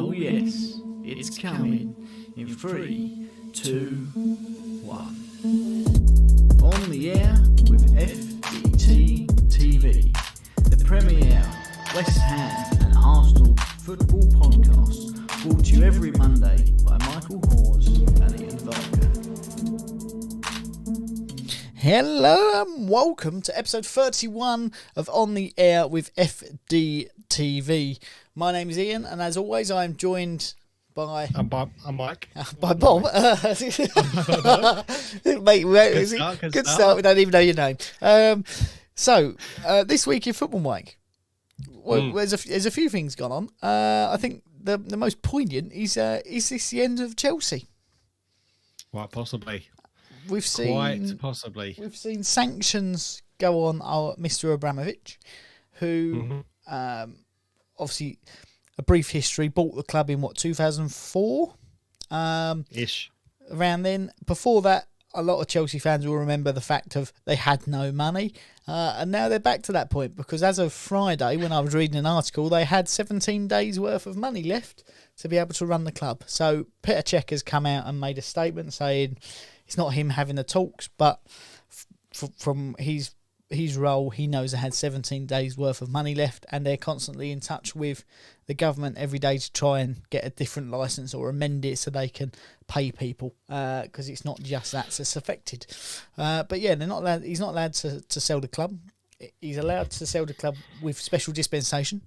Oh yes, it's coming in 3, 2, 1. On the air with FDT-TV, the premier West Ham and Arsenal football podcast, brought to you every Monday by Michael Hawes and Ian Varker. Hello and welcome to episode 31 of On the Air with FDTV. My name is Ian, and as always, I am joined by... I'm Mike. By Bob. Mate, good start. We don't even know your name. So, this week in football, Mike, there's a few things gone on. I think the most poignant is this the end of Chelsea? Quite possibly. We've seen sanctions go on our Mr. Abramovich, who obviously a brief history, bought the club in 2004 ish. Around then. Before that, a lot of Chelsea fans will remember the fact of they had no money, and now they're back to that point, because as of Friday, when I was reading an article, they had 17 days worth of money left to be able to run the club. So Petr Cech has come out and made a statement saying it's not him having the talks, but from his role, he knows they had 17 days worth of money left, and they're constantly in touch with the government every day to try and get a different licence or amend it so they can pay people, because it's not just that's affected. But yeah, they're not allowed. He's not allowed to sell the club. He's allowed to sell the club with special dispensation,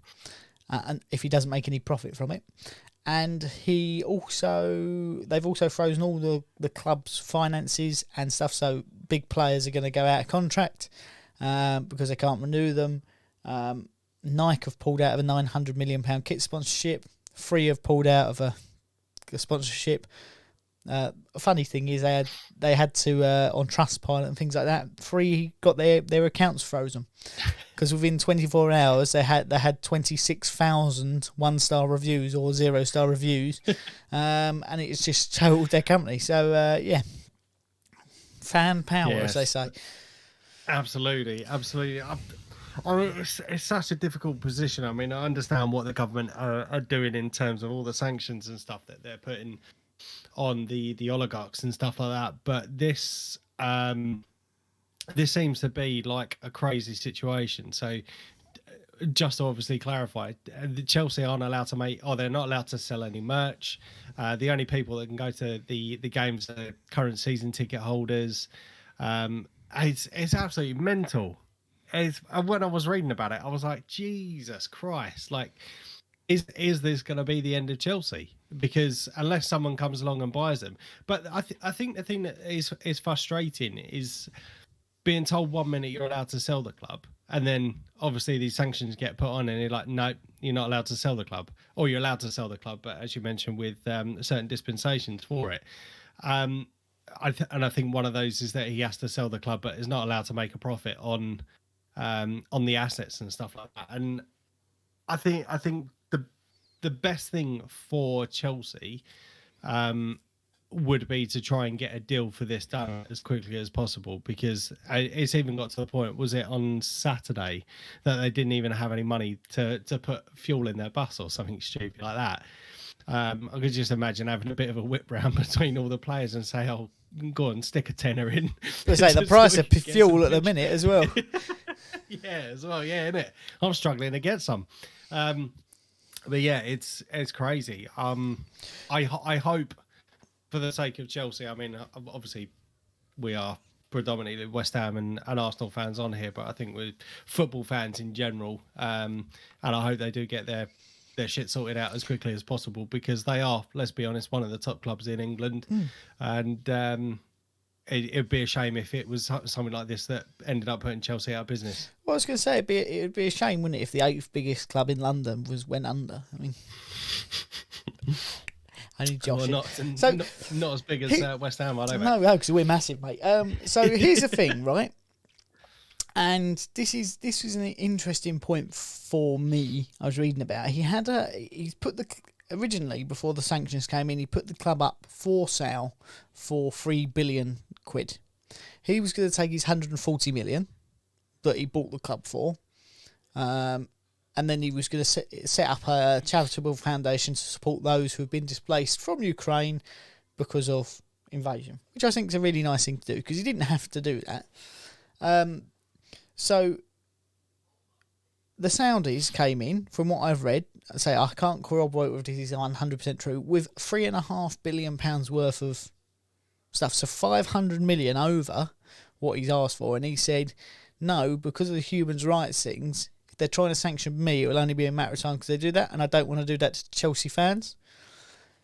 and if he doesn't make any profit from it. And they've also frozen all the club's finances and stuff, so big players are going to go out of contract because they can't renew them. Nike have pulled out of a £900 million kit sponsorship. Free have pulled out of a sponsorship. A funny thing is they had to on Trustpilot and things like that. Free got their accounts frozen because within 24 hours they had 26,000 one-star reviews or 0-star reviews, and it's just totaled their company. So yeah, fan power, as they say. Absolutely. It's such a difficult position. I mean, I understand what the government are doing in terms of all the sanctions and stuff that they're putting on the oligarchs and stuff like that, but this seems to be like a crazy situation. So just to obviously clarify, the Chelsea aren't allowed to they're not allowed to sell any merch. The only people that can go to the games are current season ticket holders. It's absolutely mental. When I was reading about it, I was like, Jesus Christ, like, is this going to be the end of Chelsea? Because unless someone comes along and buys them. But I think the thing that is frustrating is being told 1 minute you're allowed to sell the club, and then obviously these sanctions get put on and you're like, no, you're not allowed to sell the club. Or you're allowed to sell the club, but as you mentioned, with certain dispensations for it. I think one of those is that he has to sell the club, but is not allowed to make a profit on the assets and stuff like that. And I think the best thing for Chelsea would be to try and get a deal for this done as quickly as possible, because it's even got to the point, was it on Saturday, that they didn't even have any money to put fuel in their bus or something stupid like that. I could just imagine having a bit of a whip round between all the players and say, oh, go on, stick a tenner in. It's like the price of fuel at the minute as well. Yeah, isn't it? I'm struggling to get some. But yeah, it's crazy. I hope, for the sake of Chelsea, I mean, obviously we are predominantly West Ham and Arsenal fans on here, but I think we're football fans in general. And I hope they do get their shit sorted out as quickly as possible, because they are, let's be honest, one of the top clubs in England. And it'd be a shame if it was something like this that ended up putting Chelsea out of business. Well, I was going to say, it'd be a shame, wouldn't it, if the 8th biggest club in London went under. I mean, only Josh. Well, not as big as West Ham, I know. No, because we're massive, mate. So here's the thing, right? And this was an interesting point for me. I was reading about. He's put originally, before the sanctions came in, he put the club up for sale for £3 billion. He was going to take his 140 million that he bought the club for, and then he was going to set up a charitable foundation to support those who have been displaced from Ukraine because of invasion, which I think is a really nice thing to do, because he didn't have to do that. So the Saudis came in, from what I've read, I can't corroborate if this is 100% true, with £3.5 billion worth of stuff, so 500 million over what he's asked for, and he said no, because of the human rights things. If they're trying to sanction me, it will only be a matter of time because they do that, and I don't want to do that to Chelsea fans.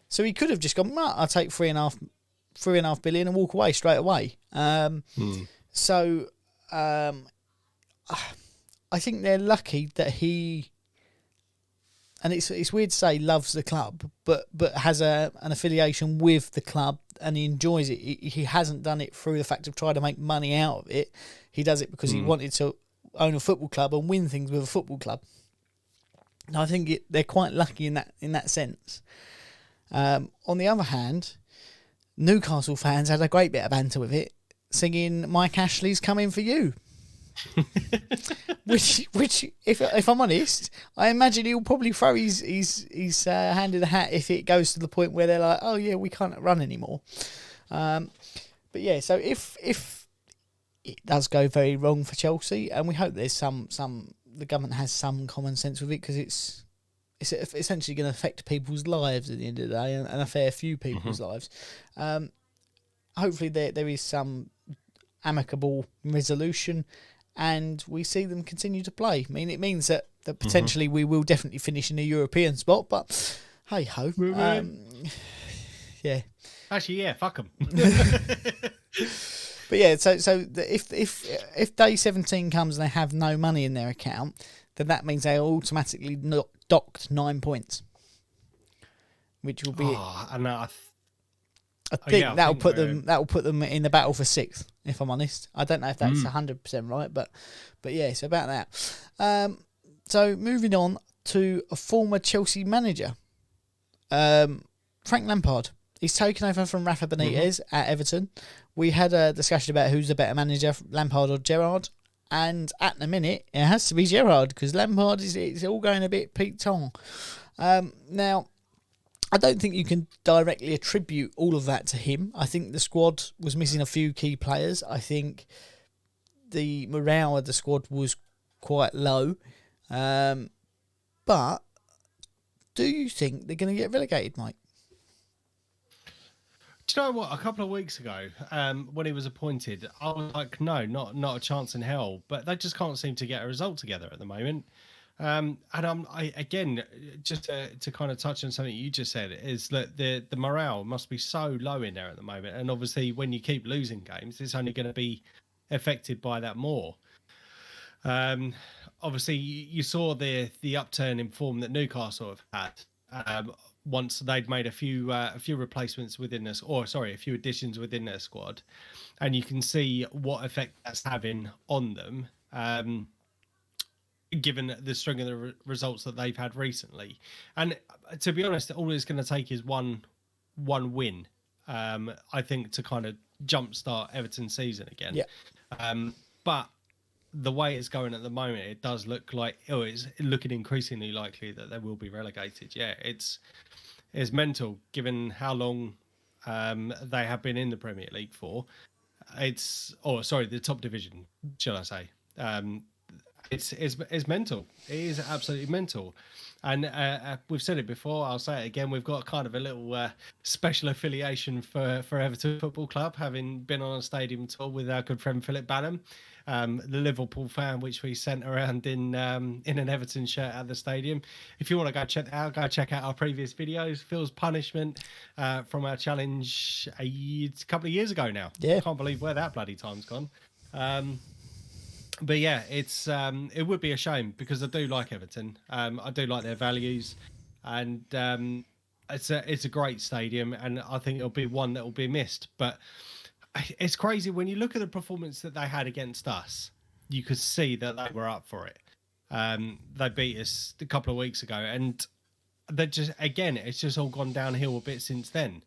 So he could have just gone, I'll take £3.5 billion and walk away straight away. So I think they're lucky that he, and it's weird to say loves the club, but has an affiliation with the club, and he enjoys it. He hasn't done it through the fact of trying to make money out of it. He does it because he wanted to own a football club and win things with a football club. And I think they're quite lucky in that sense. On the other hand, Newcastle fans had a great bit of banter with it, singing "Mike Ashley's coming for you." which if I'm honest, I imagine he'll probably throw his hand in the hat if it goes to the point where they're like, oh yeah, we can't run anymore. But yeah, so if it does go very wrong for Chelsea, and we hope there's the government has some common sense with it, because it's essentially going to affect people's lives at the end of the day, and a fair few people's lives. Hopefully there is some amicable resolution, and we see them continue to play. I mean, it means that potentially we will definitely finish in a European spot, but hey ho. Yeah. Actually, yeah, fuck them. But yeah, so if day 17 comes and they have no money in their account, then that means they are automatically docked 9 points, which will be. I think that'll put them in the battle for 6th. If I'm honest, I don't know if that's 100% right, but yeah, it's about that. So moving on to a former Chelsea manager, Frank Lampard. He's taken over from Rafa Benitez at Everton. We had a discussion about who's the better manager, Lampard or Gerrard, and at the minute it has to be Gerrard, because Lampard it's all going a bit Pete Tong. Now, I don't think you can directly attribute all of that to him. I think the squad was missing a few key players. I think the morale of the squad was quite low. But do you think they're going to get relegated, Mike? Do you know what? A couple of weeks ago, when he was appointed, I was like, no, not a chance in hell. But they just can't seem to get a result together at the moment. And I again, just to kind of touch on something you just said, is that the morale must be so low in there at the moment. And obviously, when you keep losing games, it's only going to be affected by that more. Obviously, you saw the upturn in form that Newcastle have had once they'd made a few replacements within this, a few additions within their squad, and you can see what effect that's having on them. Given the string of the results that they've had recently. And to be honest, all it's going to take is one win, I think, to kind of jumpstart Everton's season again. Yeah. But the way it's going at the moment, it does look like it's looking increasingly likely that they will be relegated. Yeah, it's mental given how long they have been in the Premier League for. The top division, shall I say. It's mental. It is absolutely mental. And we've said it before, I'll say it again, we've got kind of a little special affiliation for Everton Football Club, having been on a stadium tour with our good friend Philip Banham, the Liverpool fan, which we sent around in an Everton shirt at the stadium. If you want to go check out our previous videos. Phil's punishment from our challenge a couple of years ago now. Yeah. I can't believe where that bloody time's gone. But yeah, it would be a shame, because I do like Everton. I do like their values, and it's a great stadium, and I think it'll be one that will be missed. But it's crazy when you look at the performance that they had against us. You could see that they were up for it. They beat us a couple of weeks ago, and it's just all gone downhill a bit since then.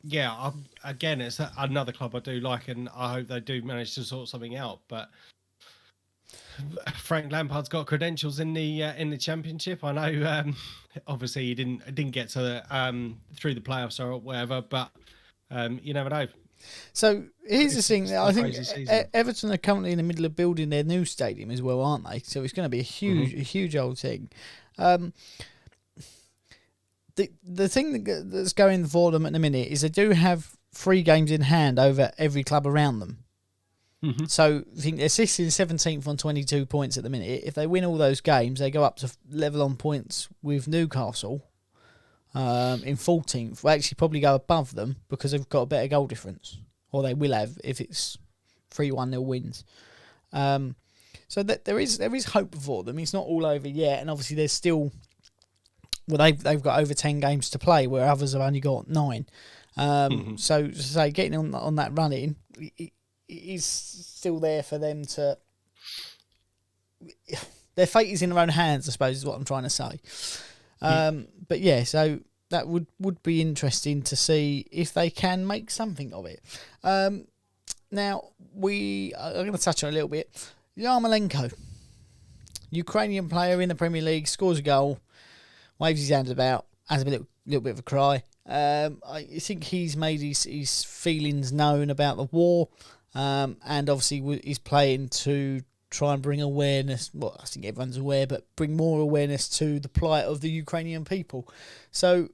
Yeah, again, it's another club I do like, and I hope they do manage to sort something out. But Frank Lampard's got credentials in the Championship. I know, obviously he didn't get to through the playoffs or whatever, but you never know. So here's the thing. I think season. Everton are currently in the middle of building their new stadium as well, aren't they? So it's going to be a huge old thing. The thing that's going for them at the minute is they do have 3 games in hand over every club around them. Mm-hmm. So I think they're 16th, 17th on 22 points at the minute. If they win all those games, they go up to level on points with Newcastle in 14th. Will actually probably go above them because they've got a better goal difference, or they will have if it's 3-1 wins. So that there is hope for them. It's not all over yet, and obviously there's still. Well, they've got over 10 games to play, where others have only got 9. So, to say, getting on that running it is still there for them to. Their fate is in their own hands, I suppose, is what I'm trying to say. But yeah, so that would be interesting to see if they can make something of it. Now I'm going to touch on a little bit. Yarmolenko, Ukrainian player in the Premier League, scores a goal. Waves his hands about, has a little bit of a cry. I think he's made his feelings known about the war, and obviously he's playing to try and bring awareness. Well, I think everyone's aware, but bring more awareness to the plight of the Ukrainian people. So,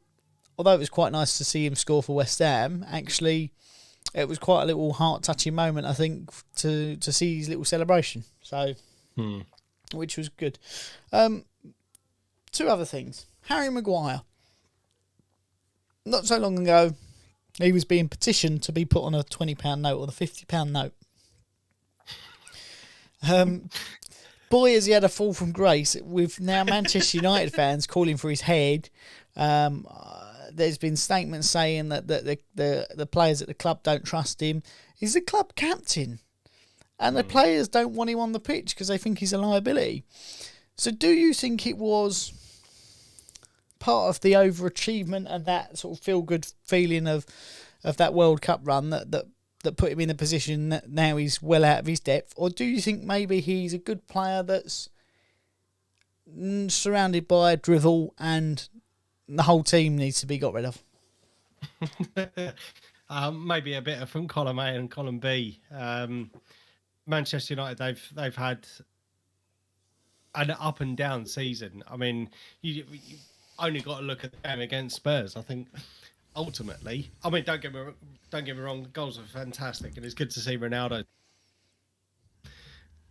although it was quite nice to see him score for West Ham, actually, it was quite a little heart-touching moment, I think, to see his little celebration. So, which was good. 2 other things. Harry Maguire. Not so long ago, he was being petitioned to be put on a £20 note or the £50 note. Boy, has he had a fall from grace, with now Manchester United fans calling for his head. There's been statements saying that the players at the club don't trust him. He's the club captain, and the players don't want him on the pitch because they think he's a liability. So do you think it was part of the overachievement and that sort of feel-good feeling of that World Cup run that put him in a position that now he's well out of his depth? Or do you think maybe he's a good player that's surrounded by drivel and the whole team needs to be got rid of? Maybe a bit from column A and column B. Manchester United, they've had an up and down season. I mean, you only got to look at the game against Spurs. I think ultimately, I mean, don't get me wrong, the goals are fantastic, and it's good to see Ronaldo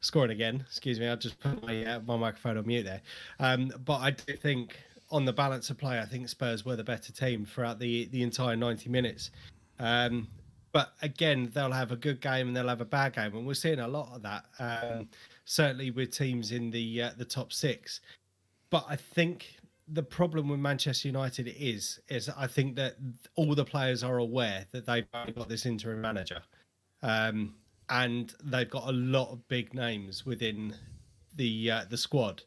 scoring again. Excuse me, I just put my microphone on mute there. But I do think, on the balance of play, I think Spurs were the better team throughout the entire 90 minutes. But again, they'll have a good game and they'll have a bad game, and we're seeing a lot of that. Certainly with teams in the top 6. But I think the problem with Manchester United is I think that all the players are aware that they've only got this interim manager, and they've got a lot of big names within the squad.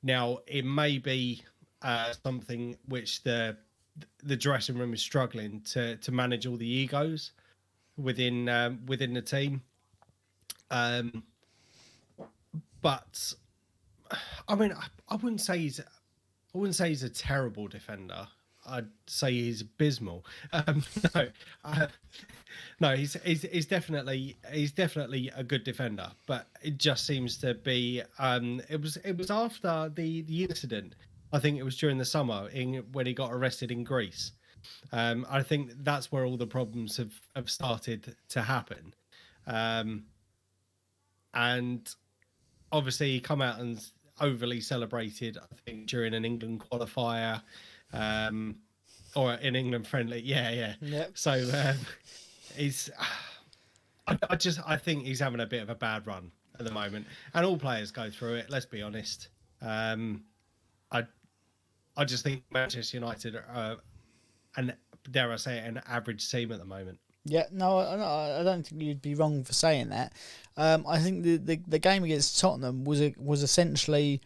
Now, it may be something which the dressing room is struggling to manage all the egos within the team. But I mean, I wouldn't say he's a terrible defender. I'd say he's abysmal. No, he's definitely a good defender. But it just seems to be. It was after the incident. I think it was during the summer when he got arrested in Greece. I think that's where all the problems have started to happen. And obviously he come out and overly celebrated, I think, during an England qualifier, or an England friendly. Yeah. Yep. So he's. I think he's having a bit of a bad run at the moment, and all players go through it. Let's be honest. I just think Manchester United are, dare I say it, an average team at the moment. Yeah, no, I don't think you'd be wrong for saying that. I think the game against Tottenham was essentially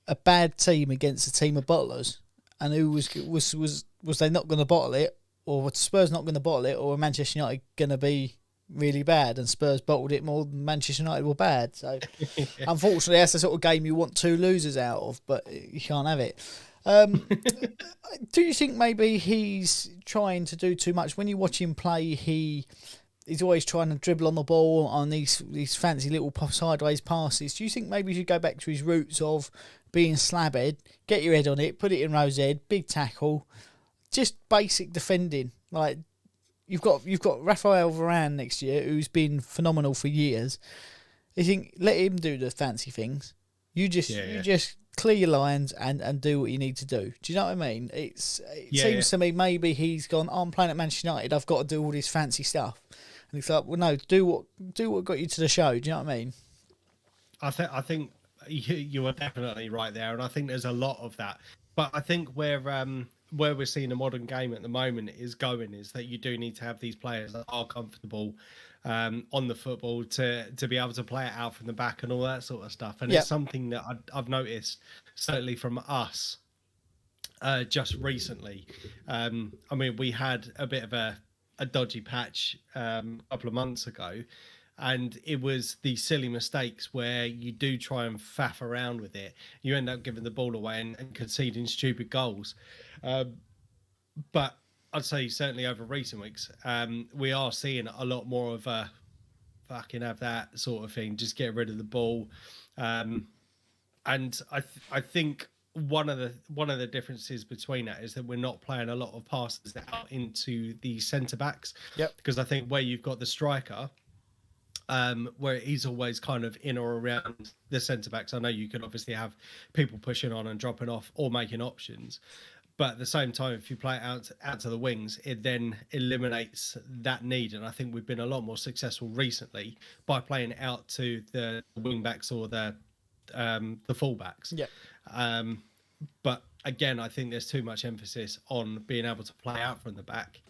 a bad team against a team of bottlers, and who was they not going to bottle it, or was Spurs not going to bottle it, or were Manchester United going to be really bad, and Spurs bottled it more than Manchester United were bad. So, unfortunately, that's the sort of game you want two losers out of, but you can't have it. Do you think maybe he's trying to do too much? When you watch him play, he's always trying to dribble on the ball on these fancy little sideways passes. Do you think maybe he should go back to his roots of being slabhead, get your head on it, put it in Rose's head, big tackle, just basic defending? Like, you've got Raphael Varane next year, who's been phenomenal for years. You think, let him do the fancy things. You just clear your lines and do what you need to do. Do you know what I mean? It seems to me maybe he's gone, I'm playing at Manchester United, I've got to do all this fancy stuff. And it's like, well, no, do what got you to the show. Do you know what I mean? I think you are definitely right there, and I think there's a lot of that. But I think where we're seeing the modern game at the moment is that you do need to have these players that are comfortable on the football to be able to play it out from the back and all that sort of stuff. And it's something that I've noticed certainly from us just recently. I mean, we had a bit of a dodgy patch a couple of months ago, and it was these silly mistakes where you do try and faff around with it. You end up giving the ball away and conceding stupid goals. But I'd say certainly over recent weeks, we are seeing a lot more of a fucking have that sort of thing. Just get rid of the ball. And I think one of the differences between that is that we're not playing a lot of passes out into the centre backs. Yep. Because I think where you've got the striker, where he's always kind of in or around the centre backs. I know you can obviously have people pushing on and dropping off or making options, but at the same time, if you play it out to the wings, it then eliminates that need. And I think we've been a lot more successful recently by playing it out to the wing backs or the fullbacks. Yeah. But again, I think there's too much emphasis on being able to play out from the back.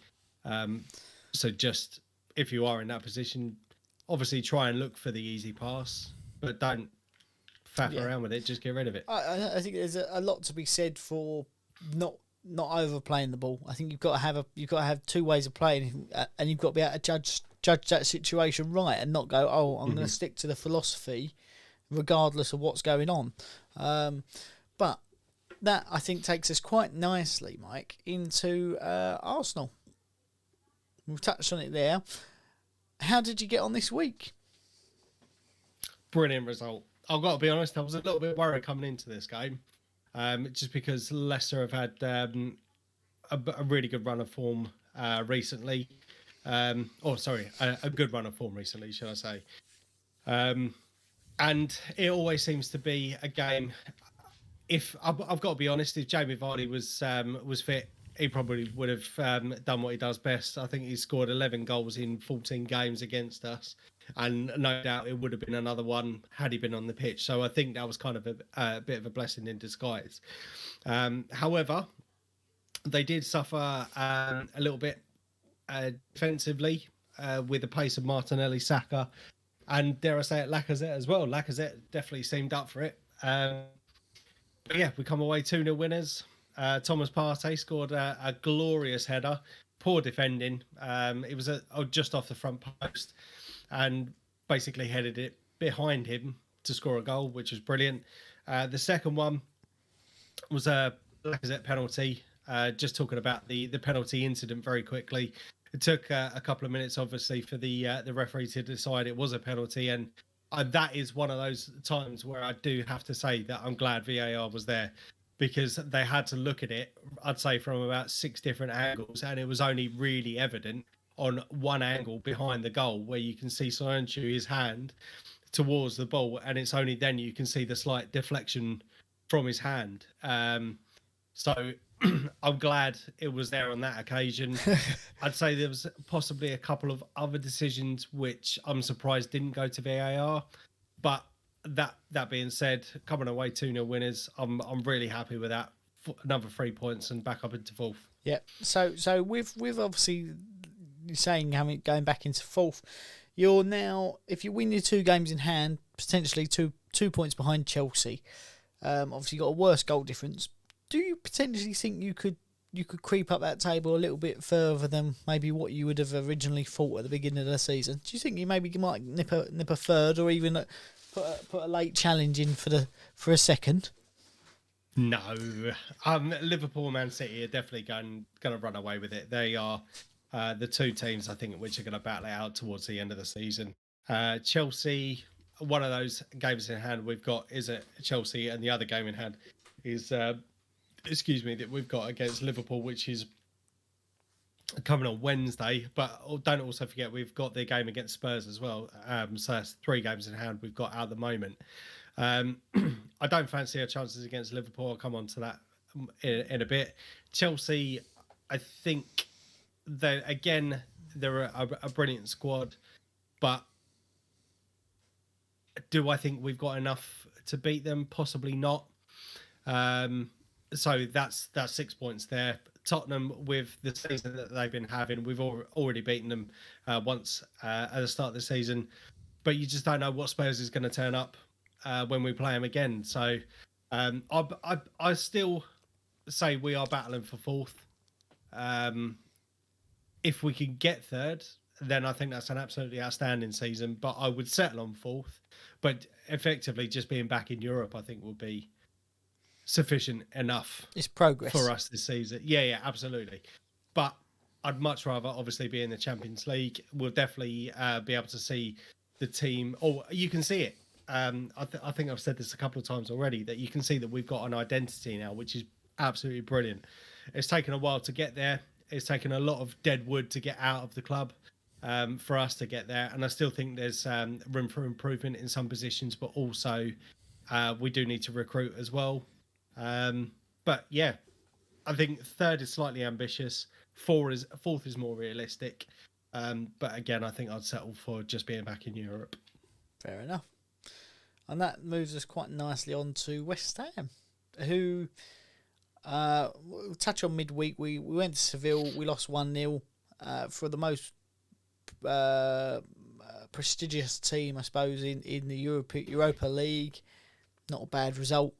So just if you are in that position, obviously try and look for the easy pass, but don't faff around with it. Just get rid of it. I think there's a lot to be said for not overplaying the ball. I think you've got to have two ways of playing, and you've got to be able to judge that situation right, and not go, oh, I'm going to stick to the philosophy regardless of what's going on. But that, I think, takes us quite nicely, Mike, into Arsenal. We've touched on it there. How did you get on this week? Brilliant result. I've got to be honest, I was a little bit worried coming into this game, just because Leicester have had a really good run of form recently. A good run of form recently, should I say. And it always seems to be a game. If I've got to be honest, if Jamie Vardy was fit, he probably would have done what he does best. I think he scored 11 goals in 14 games against us, and no doubt it would have been another one had he been on the pitch. So I think that was kind of a bit of a blessing in disguise. However, they did suffer a little bit defensively with the pace of Martinelli, Saka, and dare I say it, Lacazette as well. Lacazette definitely seemed up for it. But yeah, we come away 2-0 winners. Thomas Partey scored a glorious header. Poor defending. It was just off the front post, and basically headed it behind him to score a goal, which was brilliant. The second one was a Lacazette penalty. Just talking about the penalty incident very quickly. It took a couple of minutes, obviously, for the referee to decide it was a penalty, and that is one of those times where I do have to say that I'm glad VAR was there, because they had to look at it, I'd say, from about 6 different angles, and it was only really evident on one angle behind the goal where you can see Soyuncu, his hand towards the ball, and it's only then you can see the slight deflection from his hand. So I'm glad it was there on that occasion. I'd say there was possibly a couple of other decisions which I'm surprised didn't go to VAR, but that being said, coming away 2-0 winners, I'm really happy with that. Another 3 points and back up into fourth. Yeah. So with obviously saying going back into fourth, you're now, if you win your 2 games in hand, potentially two points behind Chelsea. Obviously, you got a worse goal difference. Do you potentially think you could could creep up that table a little bit further than maybe what you would have originally thought at the beginning of the season? Do you think you might nip a third, or even put a late challenge in for a second? No, Liverpool and Man City are definitely going to run away with it. They are the two teams, I think, which are going to battle it out towards the end of the season. Chelsea, one of those games in hand we've got is at Chelsea, and the other game in hand is, that we've got against Liverpool, which is coming on Wednesday. But don't also forget we've got the game against Spurs as well. So that's 3 games in hand we've got at the moment. I don't fancy our chances against Liverpool. I'll come on to that in a bit. Chelsea, I think they're a brilliant squad, but do I think we've got enough to beat them? Possibly not. So that's 6 points there. Tottenham, with the season that they've been having, we've already beaten them once at the start of the season, but you just don't know what Spurs is going to turn up when we play them again. So I still say we are battling for 4th. If we can get 3rd, then I think that's an absolutely outstanding season, but I would settle on 4th. But effectively just being back in Europe, I think, will be sufficient enough. It's progress for us this season. Yeah, absolutely. But I'd much rather obviously be in the Champions League. We'll definitely be able to see the team, or you can see it. I think I've said this a couple of times already, that you can see that we've got an identity now, which is absolutely brilliant. It's taken a while to get there. It's taken a lot of dead wood to get out of the club for us to get there. And I still think there's room for improvement in some positions, but also we do need to recruit as well. But yeah, I think 3rd is slightly ambitious. 4th is more realistic. But again, I think I'd settle for just being back in Europe. Fair enough. And that moves us quite nicely on to West Ham, who we'll touch on midweek. We went to Seville. We lost 1-0 for the most prestigious team, I suppose, in the Europa League. Not a bad result.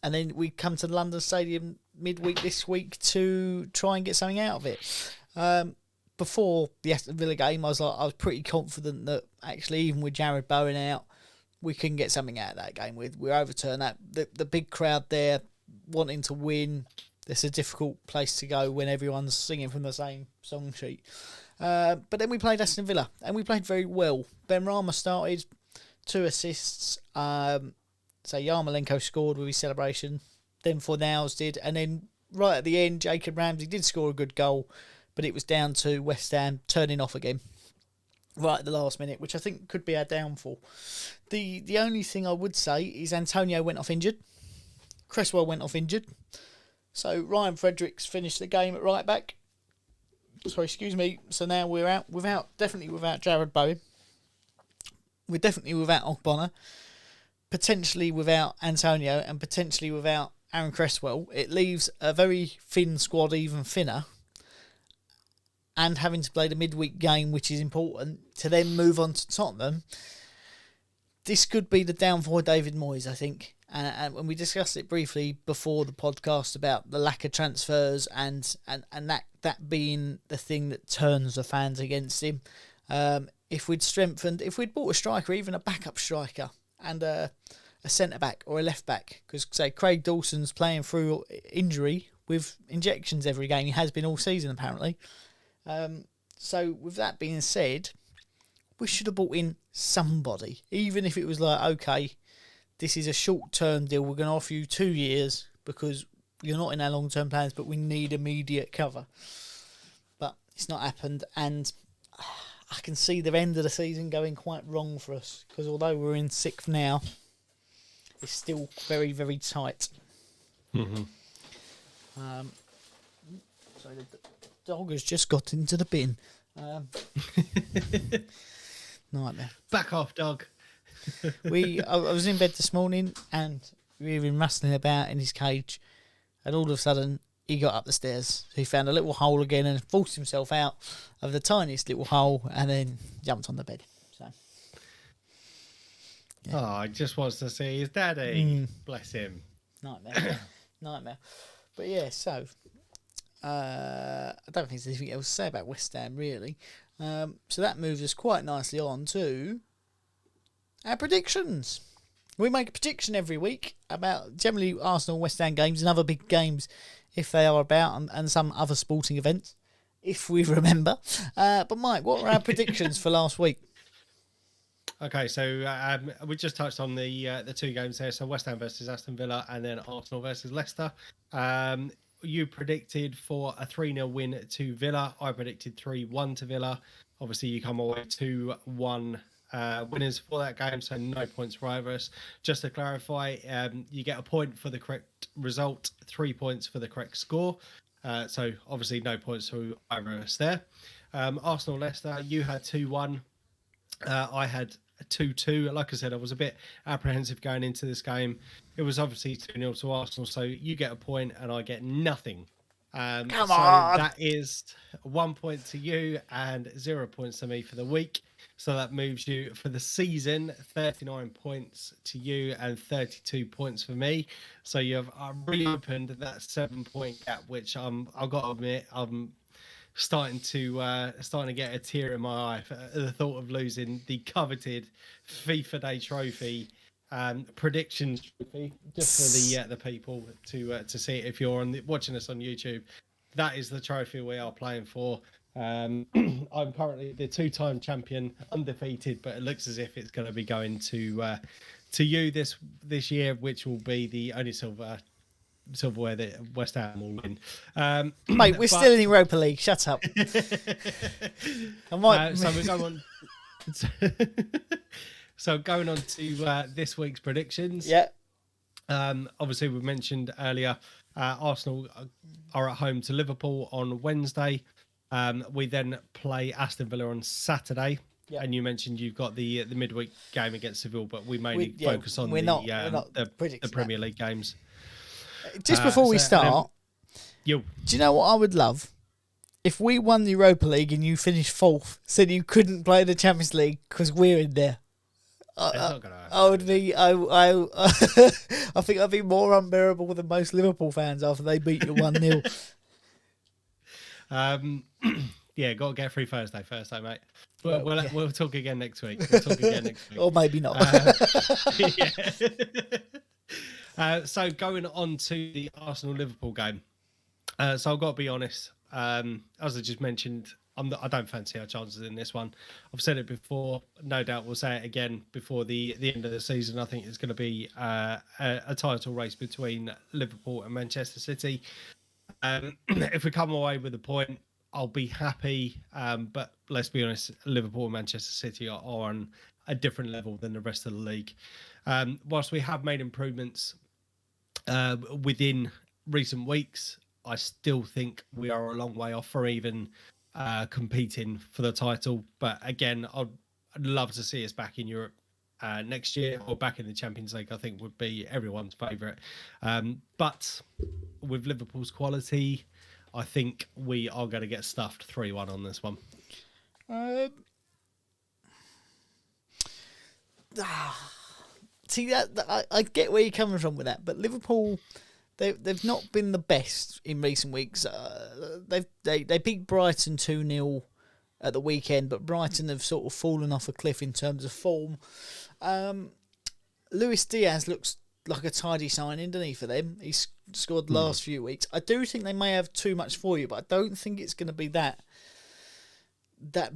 And then we come to the London Stadium midweek this week to try and get something out of it. Before the Aston Villa game, I was pretty confident that actually, even with Jared Bowen out, we can get something out of that game. We overturn that. The big crowd there wanting to win. It's a difficult place to go when everyone's singing from the same song sheet. But then we played Aston Villa, and we played very well. Ben Rama started, 2 assists. So Yarmolenko scored with his celebration. Then Fornals did. And then right at the end, Jacob Ramsey did score a good goal, but it was down to West Ham turning off again right at the last minute, which I think could be our downfall. The only thing I would say is Antonio went off injured. Cresswell went off injured. So Ryan Fredericks finished the game at right back. Sorry, excuse me. So now we're definitely without Jared Bowen. We're definitely without Ogbonna. Potentially without Antonio, and potentially without Aaron Cresswell. It leaves a very thin squad even thinner, and having to play the midweek game, which is important, to then move on to Tottenham. This could be the downfall of David Moyes, I think. And when we discussed it briefly before the podcast about the lack of transfers and that being the thing that turns the fans against him. If we'd bought a striker, even a backup striker, and a centre-back or a left-back, because, say, Craig Dawson's playing through injury with injections every game. He has been all season, apparently. So, with that being said, we should have brought in somebody, even if it was like, okay, this is a short-term deal. We're going to offer you 2 years because you're not in our long-term plans, but we need immediate cover. But it's not happened, and I can see the end of the season going quite wrong for us, because although we're in 6th now, it's still very, very tight. Mm-hmm. So the dog has just got into the bin. Nightmare. Back off, dog. I was in bed this morning, and we've been rustling about in his cage, and all of a sudden he got up the stairs. He found a little hole again and forced himself out of the tiniest little hole, and then jumped on the bed. So, yeah. Oh, he just wants to see his daddy. Bless him. Nightmare. Nightmare. But yeah, so I don't think there's anything else to say about West Ham really. So that moves us quite nicely on to our predictions. We make a prediction every week about generally Arsenal, West Ham games and other big games if they are about, and some other sporting events, if we remember. But Mike, what were our predictions for last week? Okay, so we just touched on the two games there. So West Ham versus Aston Villa, and then Arsenal versus Leicester. You predicted for a 3-0 win to Villa. I predicted 3-1 to Villa. Obviously, you come away 2-1 winners for that game, so no points for either of us. Just to clarify, you get a point for the correct result, 3 points for the correct score. So obviously, no points for either of us there. Arsenal Leicester, you had 2-1. I had a 2-2. Like I said, I was a bit apprehensive going into this game. It was obviously 2-0 to Arsenal, so you get a point and I get nothing. Come so on! that is 1 point to you and 0 points to me for the week. So that moves you for the season 39 points to you and 32 points for me. So you've reopened that 7-point gap, which I've got to admit I'm starting to get a tear in my eye for the thought of losing the coveted FIFA Day trophy, predictions trophy, just for the people to see it. If you're watching us on YouTube, that is the trophy we are playing for. I'm currently the 2-time champion, undefeated, but it looks as if it's going to be going to you this year, which will be the only silverware that West Ham will win. Mate, we're still in Europa League. Shut up. So we go on. So going on to this week's predictions. Yeah. Obviously, we mentioned earlier, Arsenal are at home to Liverpool on Wednesday. We then play Aston Villa on Saturday. Yep. And you mentioned you've got the midweek game against Seville, but we mainly focus on the Premier League games. Just before we start, do you know what I would love? If we won the Europa League and you finished 4th, said you couldn't play the Champions League because we're in there. I would be. I think I'd be more unbearable than most Liverpool fans after they beat you 1-0. Yeah, got to get through Thursday, mate. We'll talk again next week. Or maybe not. So going on to the Arsenal-Liverpool game. So I've got to be honest. As I just mentioned, I don't fancy our chances in this one. I've said it before. No doubt we'll say it again before the end of the season. I think it's going to be a title race between Liverpool and Manchester City. If we come away with a point, I'll be happy. But let's be honest, Liverpool and Manchester City are on a different level than the rest of the league. Whilst we have made improvements within recent weeks, I still think we are a long way off for even competing for the title. But again, I'd love to see us back in Europe next year, or back in the Champions League. I think would be everyone's favourite. But with Liverpool's quality, I think we are going to get stuffed 3-1 on this one. See, I get where you're coming from with that, but Liverpool, they've not been the best in recent weeks. They beat Brighton 2-0 at the weekend, but Brighton have sort of fallen off a cliff in terms of form. Luis Diaz looks like a tidy signing, doesn't he, for them? He's scored the last few weeks. I do think they may have too much for you, but I don't think it's going to be that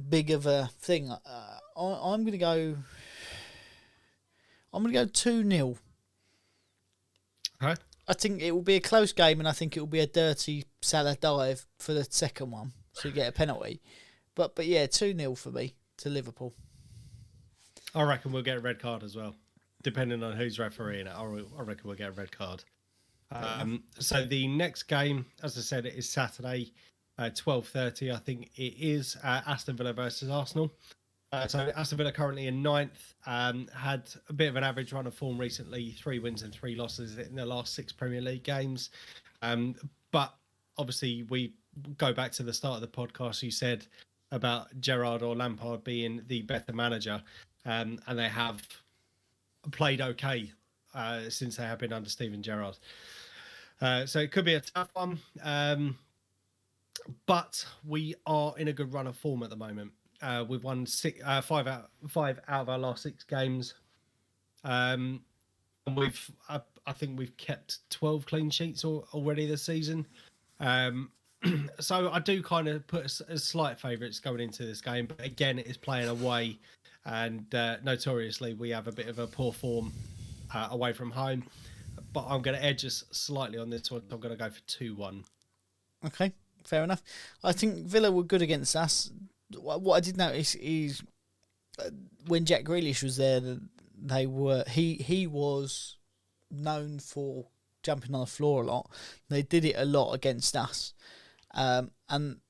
big of a thing. I'm going to go 2-0. Okay. I think it will be a close game, and I think it will be a dirty Salah dive for the second one, so you get a penalty. But yeah, 2-0 for me to Liverpool. I reckon we'll get a red card as well, depending on who's refereeing it. I reckon we'll get a red card. So the next game, as I said, it is Saturday, 12:30. I think it is Aston Villa versus Arsenal. So Aston Villa currently in 9th, had a bit of an average run of form recently, 3 wins and 3 losses in the last 6 Premier League games. But obviously we go back to the start of the podcast, you said about Gerrard or Lampard being the better manager, and they have played okay since they have been under Steven Gerrard. So it could be a tough one. But we are in a good run of form at the moment. We've won five out of our last 6 games. And I think we've kept 12 clean sheets already this season. So I do kind of put a slight favourites going into this game, but again, it is playing away, and notoriously we have a bit of a poor form away from home. But I'm going to edge us slightly on this one. I'm going to go for 2-1. Okay, fair enough. I think Villa were good against us. What I did notice is when Jack Grealish was there, he was known for jumping on the floor a lot. They did it a lot against us, and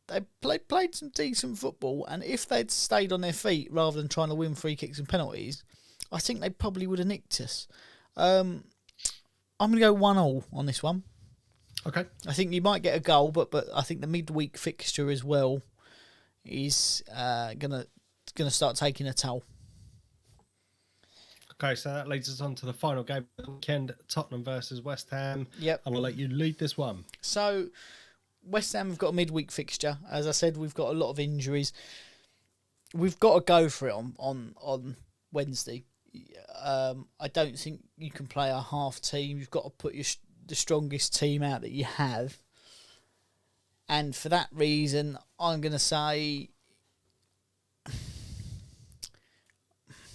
they played some decent football. And if they'd stayed on their feet rather than trying to win free kicks and penalties, I think they probably would have nicked us. I'm going to go 1-1 on this one. Okay. I think you might get a goal, but I think the midweek fixture as well is gonna start taking a toll. Okay, so that leads us on to the final game of the weekend, Tottenham versus West Ham. Yep. And I'll let you lead this one. So West Ham have got a midweek fixture. As I said, we've got a lot of injuries. We've got to go for it on Wednesday. I don't think you can play a half team. You've got to put the strongest team out that you have. And for that reason, I'm going to say,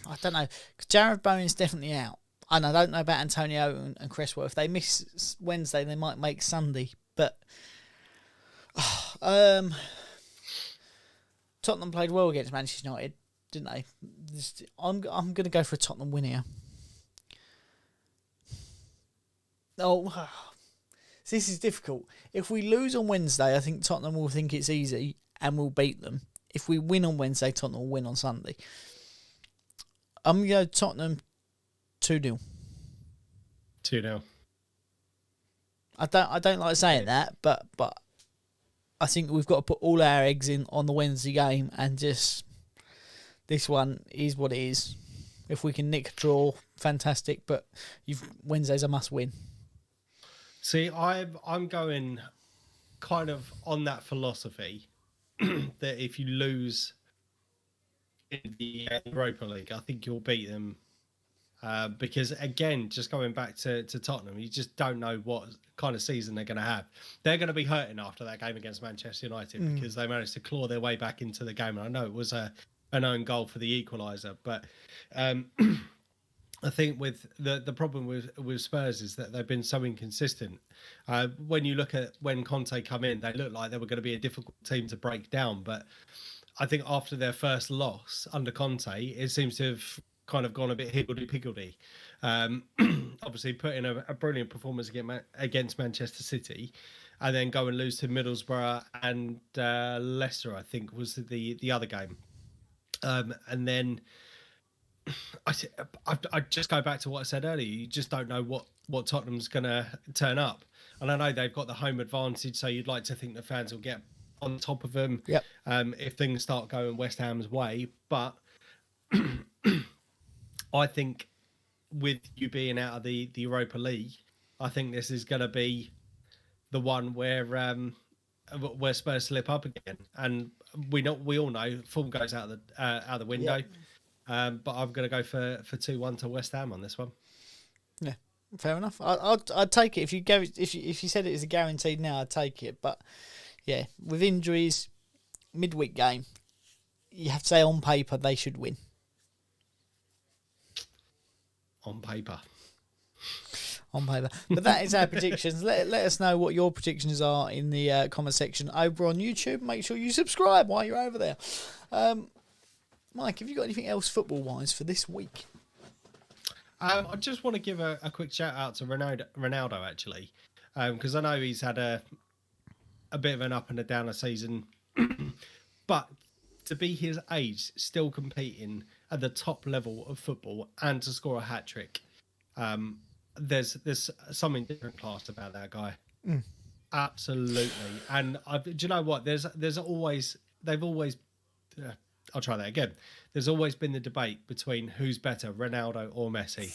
I don't know, because Jared Bowen's definitely out. And I don't know about Antonio and Cresswell. If they miss Wednesday, they might make Sunday. But Tottenham played well against Manchester United, didn't they? I'm going to go for a Tottenham win here. Oh, this is difficult. If we lose on Wednesday, I think Tottenham will think it's easy and we'll beat them. If we win on Wednesday, Tottenham will win on Sunday. I'm going to go Tottenham 2-0. 2-0. I don't like saying that, but I think we've got to put all our eggs in on the Wednesday game, and just this one is what it is. If we can nick a draw, fantastic. But Wednesday's a must win. See, I'm going kind of on that philosophy that if you lose in the Europa League, I think you'll beat them. Because again, just going back to Tottenham, you just don't know what kind of season they're going to have. They're going to be hurting after that game against Manchester United because they managed to claw their way back into the game. And I know it was an own goal for the equaliser, but I think with the problem with Spurs is that they've been so inconsistent. When you look at when Conte come in, they looked like they were going to be a difficult team to break down. But I think after their first loss under Conte, it seems to have kind of gone a bit higgledy-piggledy. Obviously put in a brilliant performance against Manchester City, and then go and lose to Middlesbrough and Leicester, I think, was the other game. And then I just go back to what I said earlier. You just don't know what Tottenham's going to turn up. And I know they've got the home advantage, so you'd like to think the fans will get on top of them if things start going West Ham's way. But I think with you being out of the Europa League, I think this is going to be the one where Spurs slip up again. And we all know form goes out of the window. But I'm going to go for 2-1 to West Ham on this one. Yeah, fair enough. I'd take it if you said it as a guaranteed now. I'd take it. But yeah, with injuries, midweek game, you have to say on paper they should win. On paper. But that is our predictions. Let us know what your predictions are in the comment section over on YouTube. Make sure you subscribe while you're over there. Mike, have you got anything else football-wise for this week? I just want to give a quick shout-out to Ronaldo actually, because I know he's had a bit of an up and a downer season, but to be his age, still competing at the top level of football and to score a hat-trick, there's something different class about that guy. Absolutely. And do you know what? There's always I'll try that again. There's always been the debate between who's better, Ronaldo or Messi.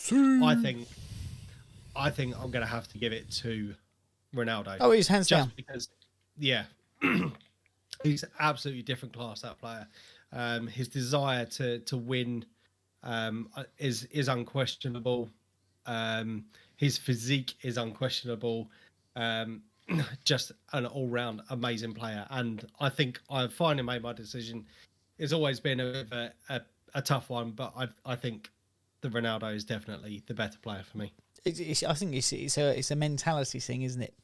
I think I'm going to have to give it to Ronaldo. Oh, he's hands Just down. because, yeah, he's absolutely different class, that player. His desire to win is unquestionable. His physique is unquestionable. Just an all-round amazing player, and I think I've finally made my decision. It's always been a tough one, but I think the Ronaldo is definitely the better player for me. I think it's a mentality thing, isn't it?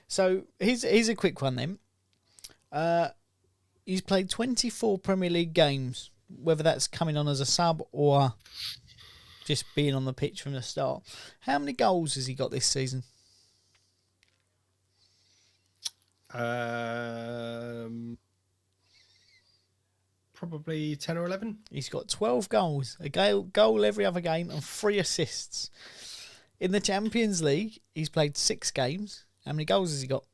So here's a quick one then. He's played 24 Premier League games, whether that's coming on as a sub or just being on the pitch from the start. How many goals has he got this season? Probably 10 or 11. He's got 12 goals, a goal every other game, and 3 assists. In the Champions League, he's played 6 games. How many goals has he got?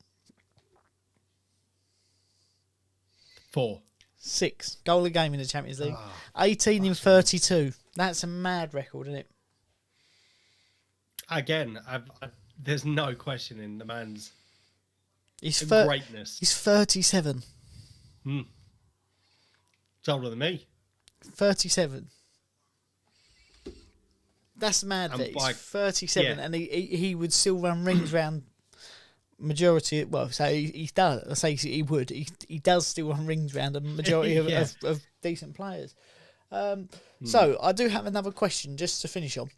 4. 6. Goal a game in the Champions League. 18 in 32. That's a mad record, isn't it? Again, there's no question in the man's greatness. He's 37. He's older than me. 37. That's mad that he's 37 and he would still run rings round majority. Well, so he does. I say he would. He does still run rings round a majority of decent players. So I do have another question just to finish on.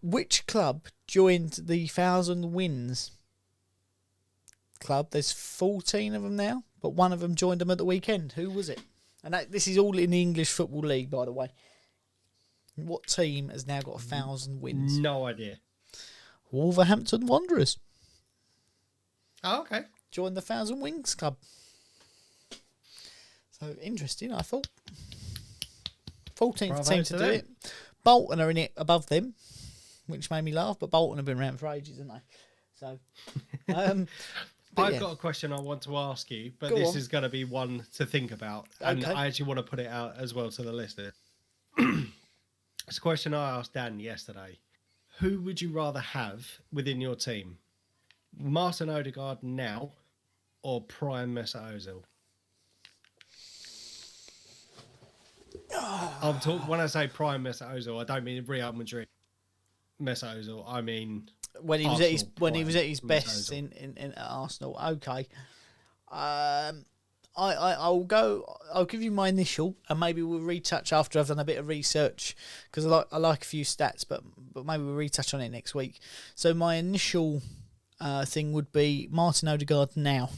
Which club joined the 1,000 wins club? There's 14 of them now, but one of them joined them at the weekend. Who was it? And this is all in the English Football League, by the way. What team has now got 1,000 wins? No idea. Wolverhampton Wanderers. Oh, okay. Joined the 1,000 Wins Club. So interesting, I thought. 14th team to do it. Bolton are in it above them, which made me laugh, but Bolton have been around for ages, haven't they? So, I've got a question I want to ask you, but this is going to be one to think about, and I actually want to put it out as well to the listener. It's a question I asked Dan yesterday. Who would you rather have within your team? Martin Odegaard now or prime Mesut Ozil? When I say prime Mesut Ozil, I don't mean Real Madrid Mesut Ozil. I mean when he was at his best in Arsenal. Okay. I'll give you my initial, and maybe we'll retouch after I've done a bit of research, because I like a few stats, but maybe we'll retouch on it next week. So my initial thing would be Martin Odegaard now.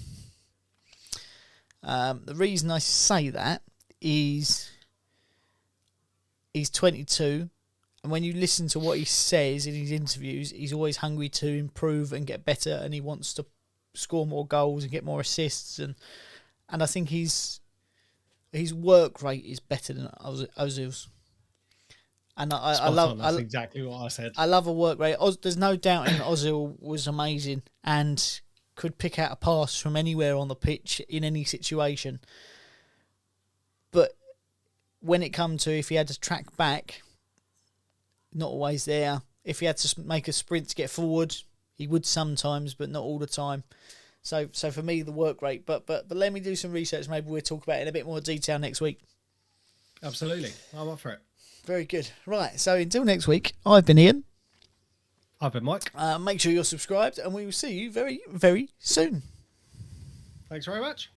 The reason I say that is he's 22, and when you listen to what he says in his interviews, he's always hungry to improve and get better, and he wants to score more goals and get more assists, and I think his work rate is better than Ozil's. And I love that's exactly what I said. I love a work rate. There's no doubt Ozil was amazing and could pick out a pass from anywhere on the pitch in any situation. But when it come to if he had to track back, not always there. If he had to make a sprint to get forward, he would sometimes, but not all the time. So for me, the work rate. But let me do some research. Maybe we'll talk about it in a bit more detail next week. Absolutely. I'm up for it. Very good. Right, so until next week, I've been Ian. I've been Mike. Make sure you're subscribed, and we will see you very, very soon. Thanks very much.